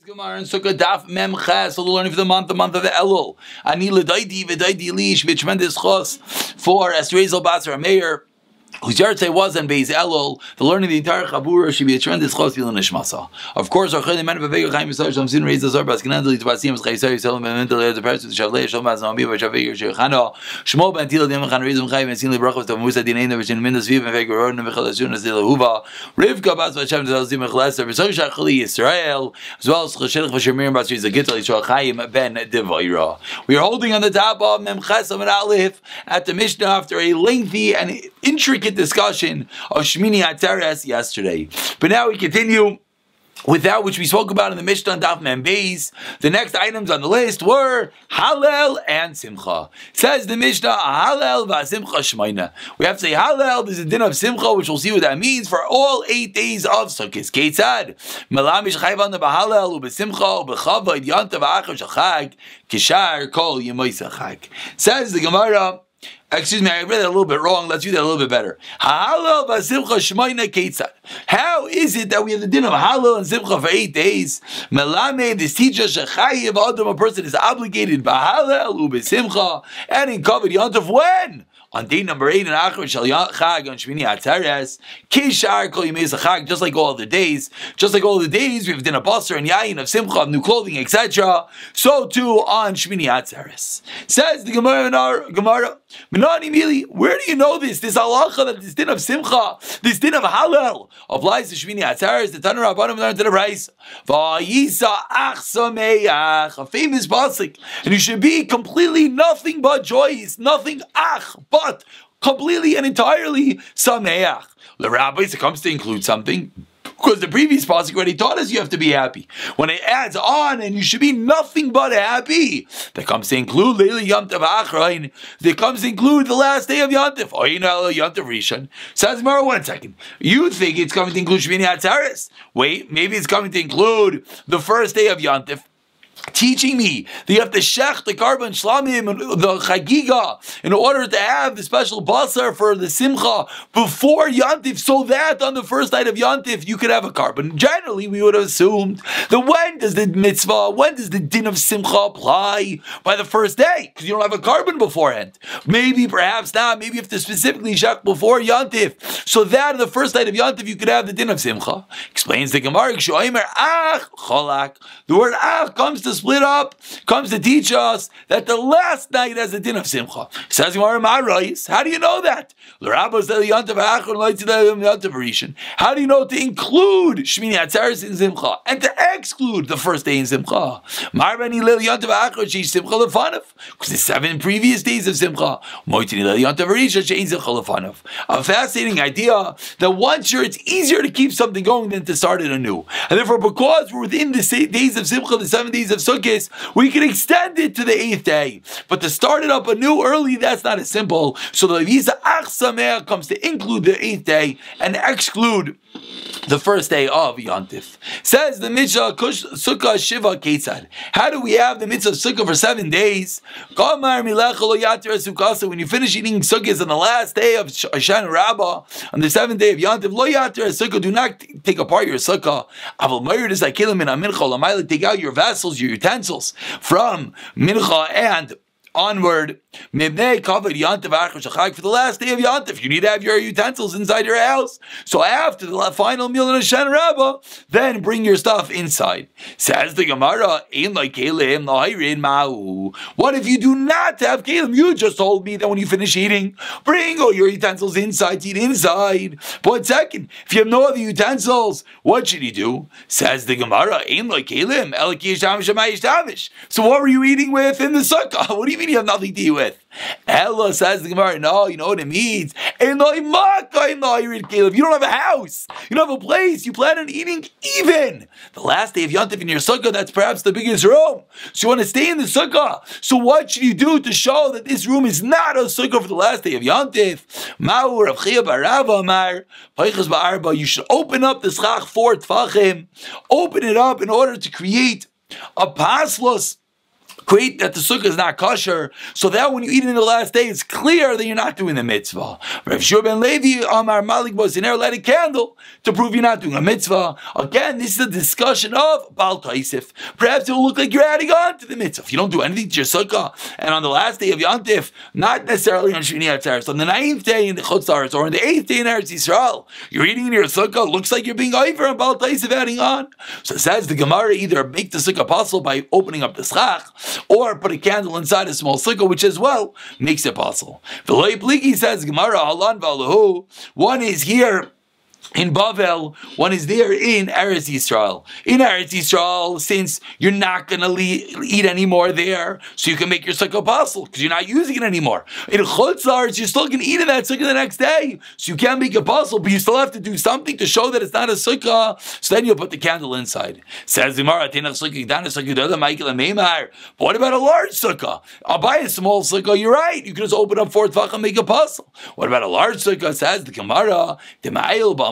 Gemara in Sukkah Daf Mem Ches. So the learning for the month of Elul. Ani l'daidi v'daidi lish with tremendous chos for Esrezel Basar Meir, whose yahrzeit was on Beis Elul. The learning of the entire Chabura should be a tremendous chos yilin nishmasa. Of course, our chayim men b'vega chaim yisrael shalom sin reis azar baskinan deli tvasim es chaysar yisrael men deli the parents of the shavlei shalom az nami v'shavei yirshechano shmo ben tila dim chan reizum chaim and sin li brachos tav musa dinayin v'shin mindas viv v'vega rodan v'chalaszun as dila huva Rivka bas v'shem zalzim v'chalaser v'shem shachli Yisrael as well as chashelech v'shemir bas v'zagital yisrael chaim ben devaira. We are holding on the top of Mem Ches Amud Aleph at the Mishnah after a lengthy and intricate discussion of Shmini Atzeres yesterday. But now we continue with that which we spoke about in the Mishnah on Daf Mem Beis. The next items on the list were Hallel and Simcha. Says the Mishnah, Hallel v'Simcha Shmaina. We have to say Hallel, there's a din of Simcha, which we'll see what that means for all 8 days of Sukkot. Keitzad, Melamish Chayvan b'Hallel u'b'Simcha u'b'Chava Yontav Achar Shachag Kishar Kol Yemois Chag. Says the Gemara. Excuse me, I read that a little bit wrong. Let's do that a little bit better. How is it that we have the din of Hallel and Simcha for 8 days? Melame, this teaches Shechayiv Adam, a person is obligated by Hallel, Ubesimcha, and in covered Yontav when? On day number 8 in Achar Shal Chag on Shmini Atzeres, Kishar Kol Yimei Chag, just like all the days, we have din of Basar and Yayin of Simcha, of new clothing, etc. So too on Shmini Atzeres. Says the Gemara in our Gemara, Menani Mili, where do you know this? This halacha that this din of Simcha, this din of Hallel applies to Shmini Atzeres. The Tanur Rabbanim learned to the Reis. Va'yisa ach sameach, a famous pasuk, and you should be completely nothing but joyous, nothing ach, but completely and entirely sameach. The rabbis, it comes to include something, because the previous pasuk already taught us you have to be happy. When it adds on, and you should be nothing but happy, that comes to include Leila Yom Tov Achrein, that comes to include the last day of Yom Tov, or Yom Tov Rishon. Says Mara, 1 second. You think it's coming to include Shmini Atzeres? Wait, maybe it's coming to include the first day of Yom Tov, teaching me that you have to shech the carbon shlamim and the chagiga in order to have the special basar for the simcha before Yantif, so that on the first night of Yantif you could have a carbon. Generally, we would have assumed that when does the mitzvah, when does the din of simcha apply? By the first day, because you don't have a carbon beforehand. Maybe, perhaps not. Maybe you have to specifically shech before Yantif, so that on the first night of Yantif you could have the din of simcha. Explains the Gemara, the word ach comes to split up, comes to teach us that the last night has a din of simcha. Says Gemara, how do you know that? How do you know to include Shmini Atzeres in simcha and to exclude the first day in simcha? Because the 7 previous days of simcha. A fascinating idea that once it's easier to keep something going than to start it anew. And therefore, because we're within the days of simcha, the 7 days of Sukkot, we can extend it to the 8th day. But to start it up anew early, that's not as simple. So the Visa Ach Sameach comes to include the 8th day and exclude the first day of Yantif. Says the mitzvah Sukkah Shiva Ketzad. How do we have the mitzvah of Sukkah for 7 days? When you finish eating Sukkahs on the last day of Hashanah Rabbah, on the 7th day of Yantif, Lo Yatir Sukkah, do not take apart your Sukkah. Take out your vessels, your utensils from Mincha and onward, for the last day of Yantif, you need to have your utensils inside your house. So after the final meal in Hashanah Rabbah, then bring your stuff inside. Says the Gemara, what if you do not have kelim? You just told me that when you finish eating, bring all your utensils inside to eat inside. But 1 second, if you have no other utensils, what should you do? Says the Gemara, so what were you eating with in the sukkah? What do you mean you have nothing to eat with? Ella, says the Gemara, no, you know what it means. If you don't have a house, you don't have a place, you plan on eating even the last day of Yantif in your sukkah, that's perhaps the biggest room. So you want to stay in the sukkah. So what should you do to show that this room is not a sukkah for the last day of Yantif? You should open up the schach 4 tfachim, open it up in order to create a paslos create that the sukkah is not kosher, so that when you eat it in the last day, it's clear that you're not doing the mitzvah. Rav Shua ben Levi, Amar Malik Bosiner, light a candle to prove you're not doing a mitzvah. Again, this is a discussion of Baal Taisif. Perhaps it will look like you're adding on to the mitzvah. If you don't do anything to your sukkah, and on the last day of Yantif, not necessarily on Shmini Atzeres, on the 9th day in the Chutz La'aretz, or on the 8th day in Eretz Yisrael, you're eating in your sukkah, looks like you're being over and Baal Taisif adding on. So it says the Gemara, either make the sukkah possible by opening up the schach, or put a candle inside a small sukkah, which as well makes it possible. V'lo Pligi says Gemara, Halan V'alahu, one is here in Bavel, one is there in Eretz Yisrael. In Eretz Yisrael, since you're not going to eat anymore there, so you can make your sukkah possible, because you're not using it anymore. In Chutz La'aretz, you're still going to eat in that sukkah the next day, so you can't make it possible, but you still have to do something to show that it's not a sukkah, so then you'll put the candle inside. Says the Gemara, but what about a large sukkah? I'll buy a small sukkah, you're right, you can just open up 4 tvach and make it possible. What about a large sukkah? Says the Gemara,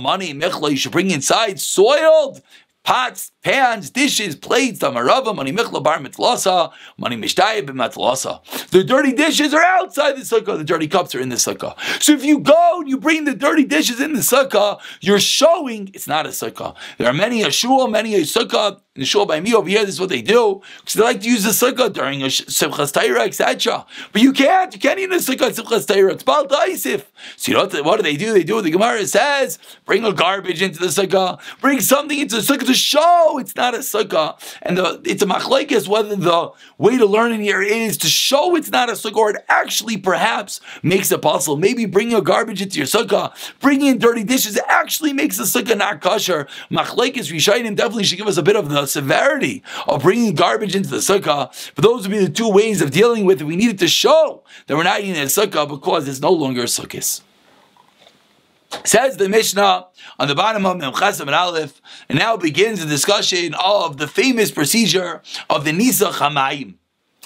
money, mechla, you should bring inside soiled pots, pans, dishes, plates, tamarava, money michla bar mitzlasa, money mishtayib b'matzlasa. The dirty dishes are outside the sukkah, the dirty cups are in the sukkah. So if you go and you bring the dirty dishes in the sukkah, you're showing it's not a sukkah. There are many a shul, many a sukkah. In the shul by me over here, this is what they do, because they like to use the sukkah during a Simchas Torah, etc. But you can't eat in a sukkah Simchas Torah. It's Baal Taisif. So you know what do? They do what the Gemara says, bring a garbage into the sukkah, bring something into the sukkah to show it's not a sukkah. And it's a machlekes whether the way to learn in here is to show it's not a sukkah, or it actually perhaps makes it possible. Maybe bringing a garbage into your sukkah, bringing in dirty dishes, actually makes the sukkah not kosher. Machlekes Rishayim definitely should give us a bit of the severity of bringing garbage into the sukkah. But those would be the 2 ways of dealing with it. We needed to show that we're not eating a sukkah because it's no longer a sukkah. Says the Mishnah on the bottom of Mem Chesed and Aleph, and now begins the discussion of the famous procedure of the Nisach HaMayim,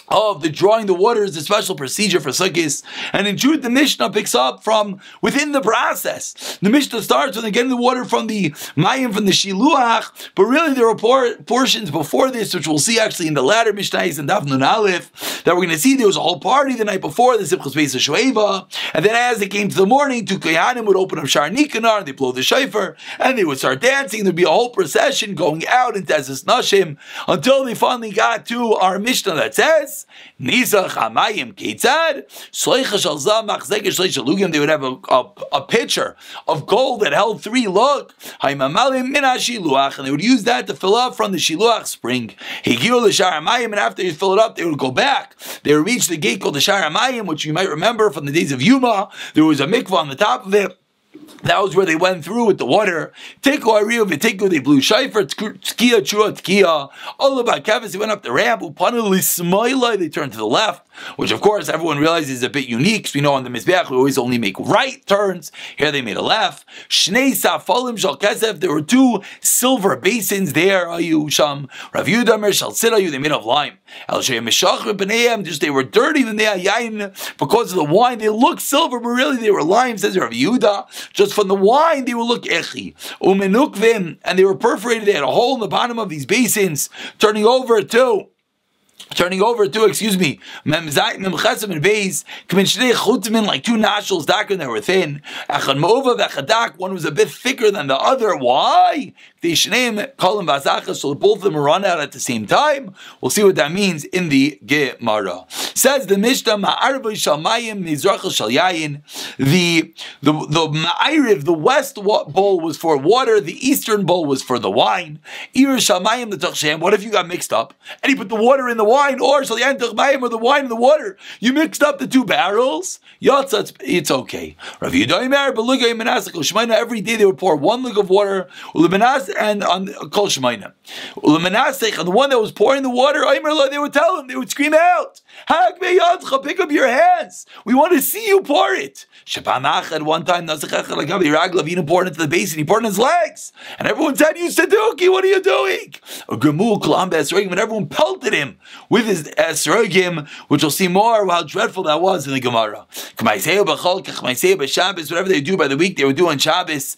of the drawing the water is a special procedure for sukkahs. And in truth, the Mishnah picks up from within the process. The Mishnah starts with getting the water from the mayim, from the shiluach, but really there are portions before this, which we'll see actually in the latter Mishnahs and Daf Nun Aleph, that we're going to see there was a whole party the night before, the Simchas Beis HaShoeva, and then as it came to the morning, 2 Kohanim would open up Shar Nikanar, and they blow the shofar, and they would start dancing. There'd be a whole procession going out into Ezes Nashim, until they finally got to our Mishnah that says, Nisach HaMayim Keitzad Shleicha Shalzah Machzekes Shleicha Lugim. They would have a pitcher of gold that held 3 lug. Haimamalim Min HaShiluach, and they would use that to fill up from the Shiluach spring. Higiu L'Shar HaMayim, and after you fill it up, they would go back. They would reach the gate called the Shar HaMayim, which you might remember from the days of Yuma. There was a mikvah on the top of it. That was where they went through with the water. Teku Ariyu v'Teku, they blew shofar. Tkiya Chua Tkiya. All about Kavis, they went up the ramp. Upanu Lismaila, they turned to the left, which of course everyone realizes is a bit unique, because we know on the Mizbeach we always only make right turns. Here they made a left. Shnei Safalim Shal Kesef, there were 2 silver basins there. Ayu Sham Rav Yehuda Mer Shal Sirayu, they made of lime. El Shem Meshach B'Neiam, just they were dirty than they yain because of the wine. They looked silver, but really they were lime, says Rav Yehuda. Just from the wine, they would look echi. Umenukvim, and they were perforated. They had a hole in the bottom of these basins, turning over to, excuse me, Mem Chesed and Beis, K'min Chutmin, like 2 nostrils, Dakin that were thin. Echad Mova v'Echadak, one was a bit thicker than the other. Why? So both of them run out at the same time. We'll see what that means in the Gemara. Says the Mishnah, Ma'arvei Shalmayim Mizrachel Shalyayin. The Ma'ariv, the west bowl was for water, the eastern bowl was for the wine. Shalmayim L'Tachshem. What if you got mixed up and you put the water in the wine, or Shalyayin Tachmayim, or the wine in the water? You mixed up the 2 barrels. Yatzah, it's okay. Rav Yehuda Belugay Menasek Shemaina. Every day they would pour 1 lug of water. And on Kol Shemaina, and the one that was pouring the water, they would tell him, they would scream out, pick up your hands. We want to see you pour it. One time, he poured into the basin, he poured in his legs. And everyone said, you Saduki, what are you doing? And everyone pelted him with his esrogim, which we'll see more how dreadful that was in the Gemara. Whatever they do by the week, they would do on Shabbos.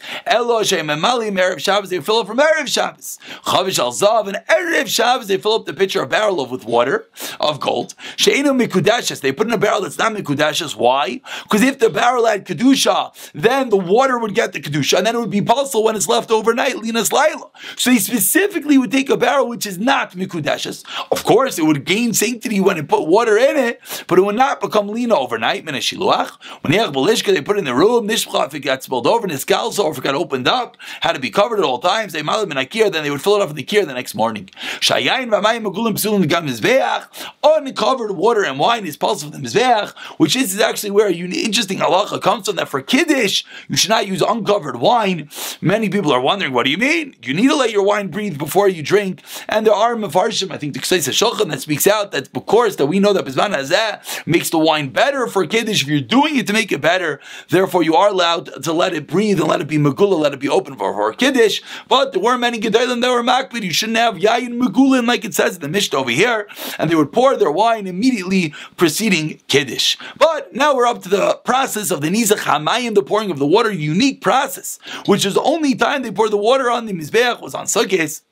They fill fill up from Erev Shabbos. Chavish al Zav, and Erev Shabbos, they fill up the pitcher, a barrel with water, of gold. She'enu mikudashes, they put in a barrel that's not mikudashes. Why? Because if the barrel had kedusha, then the water would get the kedusha, and then it would be possible when it's left overnight, linas laila. So he specifically would take a barrel which is not mikudashes. Of course, it would gain sanctity when it put water in it, but it would not become lina overnight. Min hashiluach. When they put it in the room, nishpcha, if it got spilled over, niskalso, or if it got opened up, had to be covered at all times. They malad min akir, then they would fill it up in the kir the next morning. Shayayin v'mayim magulim psulin gam mizbeach. Uncovered water and wine is possible for the mizbeach, which is actually where an interesting halacha comes from, that for kiddush you should not use uncovered wine. Many people are wondering, what do you mean? You need to let your wine breathe before you drink. And there are mefarshim, I think the Ksais HaShulchan, that speaks out that, of course, that we know that Bizman Hazeh makes the wine better for kiddush. If you're doing it to make it better, therefore you are allowed to let it breathe and let it be megula, let it be open for kiddush. But there were many gedolim that were makbid. You shouldn't have yayin megulin like it says in the Mishnah over here, and they would pour their wine immediately preceding kiddush. But now we're up to the process of the nizach hamayim, the pouring of the water, unique process, which is the only time they pour the water on the mizbeach was on Sukkot.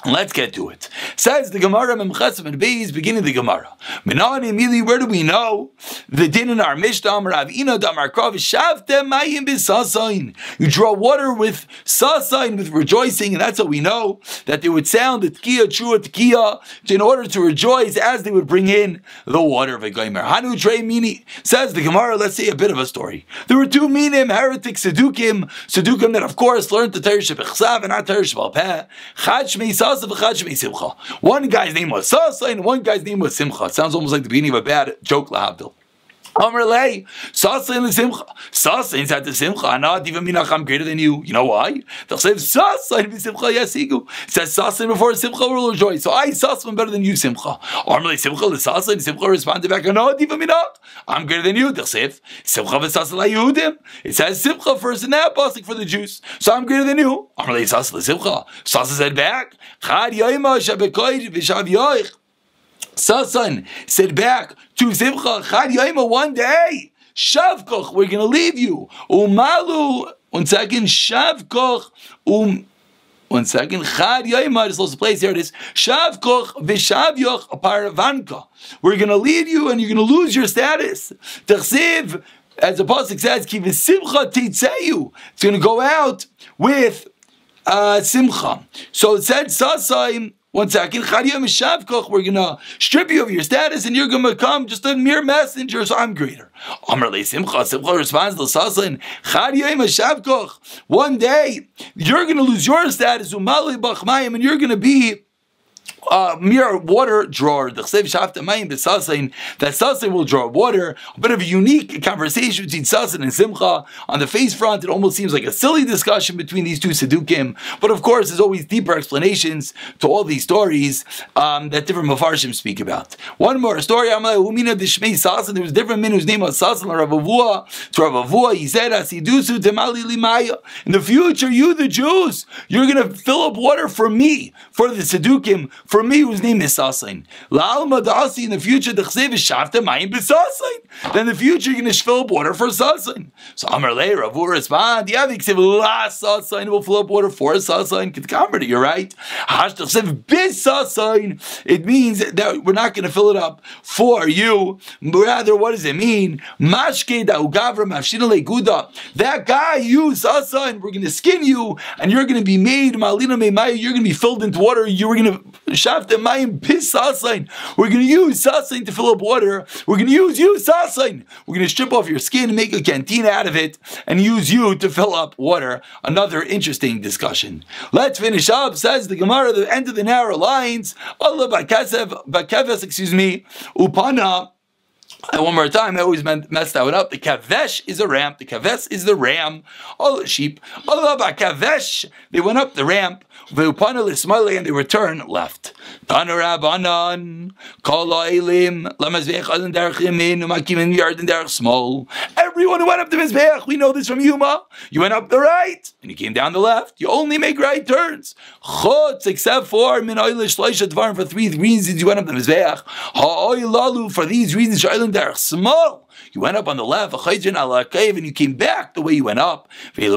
Let's get to it. Says the Gemara, Memchasam and Beis, beginning the Gemara. Minan immediately, where do we know the din in our Mishnah? Rav Ina damar krav shavtem mayim b'sasayin. You draw water with sasayin, with rejoicing, and that's how we know that they would sound the tkiya, trua tkiya, in order to rejoice as they would bring in the water of a goymer. Hanu trei mini. Says the Gemara. Let's say a bit of a story. There were two minim, heretic sedukim that of course learned the Torah shebechsav and not Torah shebal peh. Chad shmei one guy's name was Sasa and one guy's name was Simcha. It sounds almost like the beginning of a bad joke, lahavdil. Amrlei, Sasa and the Simcha. Sasa inside the Simcha, Anad even minach, I'm greater than you. You know why? They'll say Sasa and the Simcha yasigu. It says Sasa before Simcha will rejoice. So I Sasa am better than you, Simcha. Amrlei Simcha the Sasa and Simcha responded back, Anad even minach, I'm greater than you. They'll say Simcha v'Sasa la Yehudim. It says Simcha first in that pasuk for the Jews. So I'm greater than you. Amrlei Sasa the Simcha. Sasa said back, Chad Yaima Shabekoid v'Shav Yoich. Sasan said back to Simcha, Chad Yaima, one day, Shavkoch, we're going to leave you. Umalu, one second, Shavkoch, one second, Chad Yaima, just lost the place, here it is. Shavkoch v'Shavyoch Paravanka. We're going to leave you and you're going to lose your status. T'chsiv, as the pasuk says, Ki v'Simcha teitzeyu. It's going to go out with Simcha. So it said, Sasaim, one second, we're going to strip you of your status and you're going to become just a mere messenger, so I'm greater. Simcha responds to Sasain, one day, you're going to lose your status, and you're going to be mere water drawer. That Sasain will draw water. A bit of a unique conversation between Sasain and Simcha. On the face front, it almost seems like a silly discussion between these two Sedukim. But of course, there's always deeper explanations to all these stories that different Mefarshim speak about. One more story. There was different men whose name was Sasain, Rav Avua. To Rav Avua, he said, in the future, you the Jews, you're going to fill up water for me, for the Sedukim, for me, whose name is Sasain. La'alma da'asi, in the future, then in the future, you're going to fill up water for Sasain. So Amar Lei, Ravu respond, yeah, Sasain will fill up water for Sasain. You're right. It means that we're not going to fill it up for you. Rather, what does it mean? That guy, you, Sasain, we're going to skin you, and you're going to be made, you're going to be filled into water, you're going to we're going to use Sasain to fill up water. We're going to use you, Sasain. We're going to strip off your skin and make a canteen out of it and use you to fill up water. Another interesting discussion. Let's finish up. Says the Gemara, the end of the narrow lines. Allah Bakeves, Upana. And one more time, I always messed that one up. The kavesh is a ramp. The kaves is the ram. All the sheep. Allah Bakevesh. They went up the ramp. And they returned left. Everyone who went up the Mizbeach, we know this from Yuma. You went up the right, and you came down the left. You only make right turns. Except for 3 reasons you went up the Mizbeach. For these reasons, You went up on the left, and you came back the way you went up. When a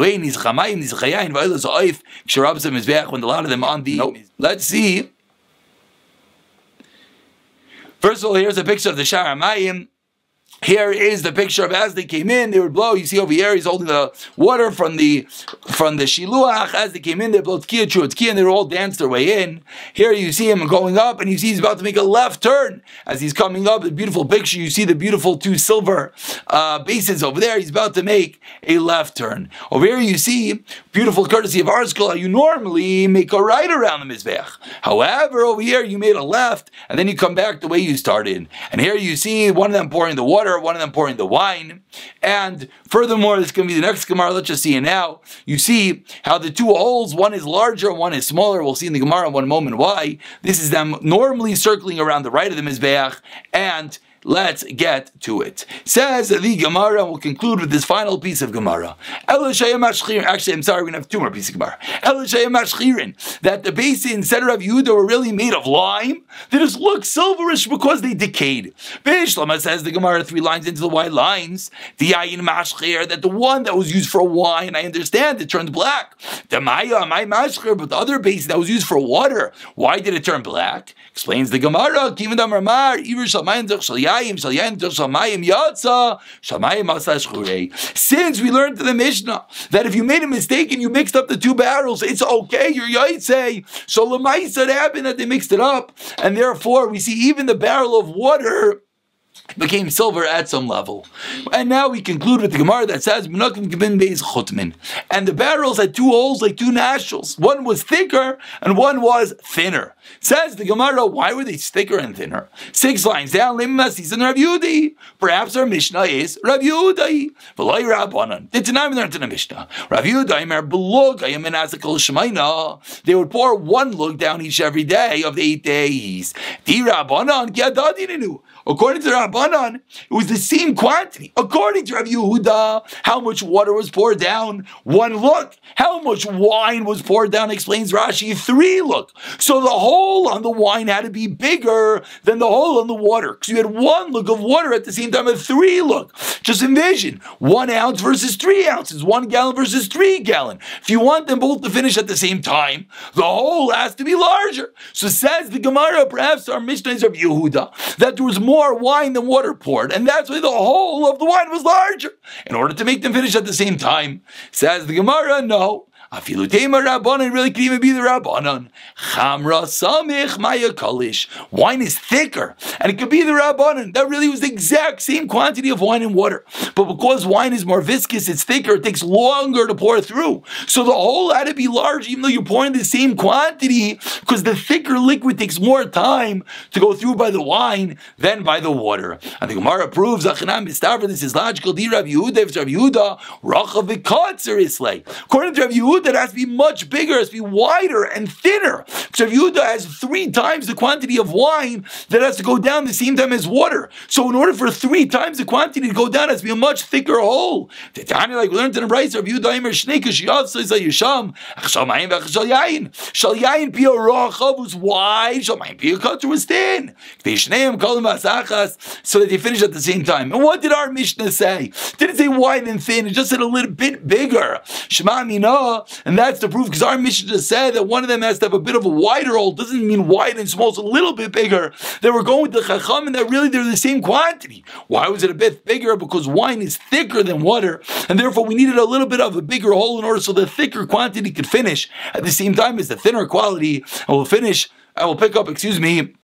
lot of them on the... Nope. Let's see. First of all, here's a picture of the Shar HaMayim. Here is the picture of as they came in, they would blow. You see over here, he's holding the water from the Shiluach. As they came in, they blow Tkiya, Tkiya, and they would all dance their way in. Here you see him going up, and you see he's about to make a left turn. As he's coming up, the beautiful picture, you see the beautiful two silver basins over there. He's about to make a left turn. Over here you see, beautiful courtesy of our school, you normally make a right around the Mizbech. However, over here you made a left, and then you come back the way you started. And here you see one of them pouring the water, one of them pouring the wine. And furthermore, this is going to be the next Gemara. Let's just see it now. You see how the two holes, one is larger, one is smaller. We'll see in the Gemara in one moment why. This is them normally circling around the right of the Mizbeach, and let's get to it. Says the Gemara, and we'll conclude with this final piece of Gemara. Actually, I'm sorry, we're going to have two more pieces of Gemara. That the basins, said Rav Yehuda, were really made of lime. They just look silverish because they decayed. Bishlama says the Gemara 3 lines into the white lines. That the one that was used for wine, I understand, it turned black. But the other basin that was used for water, why did it turn black? Explains the Gemara. Since we learned to the Mishnah that if you made a mistake and you mixed up the two barrels, it's okay, you're Yaitse. So Lamaisa, it happened that they mixed it up, and therefore we see even the barrel of water became silver at some level. And now we conclude with the Gemara that says, and the barrels had two holes like two nostrils. One was thicker and one was thinner. Says the Gemara, why were they thicker and thinner? 6 lines down, perhaps our Mishnah is Rav Yehuda. It's not even learned in the Mishnah. Rav Yehuda, they would pour one lug down each every day of the 8 days. According to Rabbanan, it was the same quantity. According to Rav Yehuda, how much water was poured down? 1 lug. How much wine was poured down? Explains Rashi, 3 lug. So the hole on the wine had to be bigger than the hole on the water, because you had 1 lug of water at the same time as 3 lug. Just envision 1 ounce versus 3 ounces, 1 gallon versus 3 gallon. If you want them both to finish at the same time, the hole has to be larger. So says the Gemara, perhaps our Mishnah is Rav Yehuda, that there was more wine than water poured, and that's why the whole of the wine was larger, in order to make them finish at the same time. Says the Gemara, no. Afilu Tema Rabbanan, really could even be the Rabbanan. Chamra Samich Maya Kalish. Wine is thicker, and it could be the Rabbanan. That really was the exact same quantity of wine and water. But because wine is more viscous, it's thicker, it takes longer to pour through. So the hole had to be large, even though you're pouring the same quantity, because the thicker liquid takes more time to go through by the wine than by the water. And the Gemara proves, this is logical. Rav Yehuda, if it's Rav Yehuda, Rachav V'Katzer Islay. According to Rav Yehuda, that has to be much bigger, it has to be wider and thinner. So Rav Yehuda has 3 times the quantity of wine that has to go down the same time as water. So in order for 3 times the quantity to go down, it has to be a much thicker hole. The Tanya, like we learned in the Brayso, Rav Yehuda Aimer Shnei Kashiyat Soisa Yisham Achshal Mayim V'Achshal Yayin Shal Yayin Pia Rachav was wide, Shal Mayim Pia Kotzer was thin. They Shneim Kolim Asachas, so that they finish at the same time. And what did our Mishnah say? Didn't say wide and thin, it just said a little bit bigger. Shema Minah. And that's the proof, because our Mishnah just said that one of them has to have a bit of a wider hole. Doesn't mean wide and small, it's a little bit bigger. They were going with the Chacham, and that really they're the same quantity. Why was it a bit bigger? Because wine is thicker than water, and therefore we needed a little bit of a bigger hole in order so the thicker quantity could finish at the same time as the thinner quality. And we'll pick up,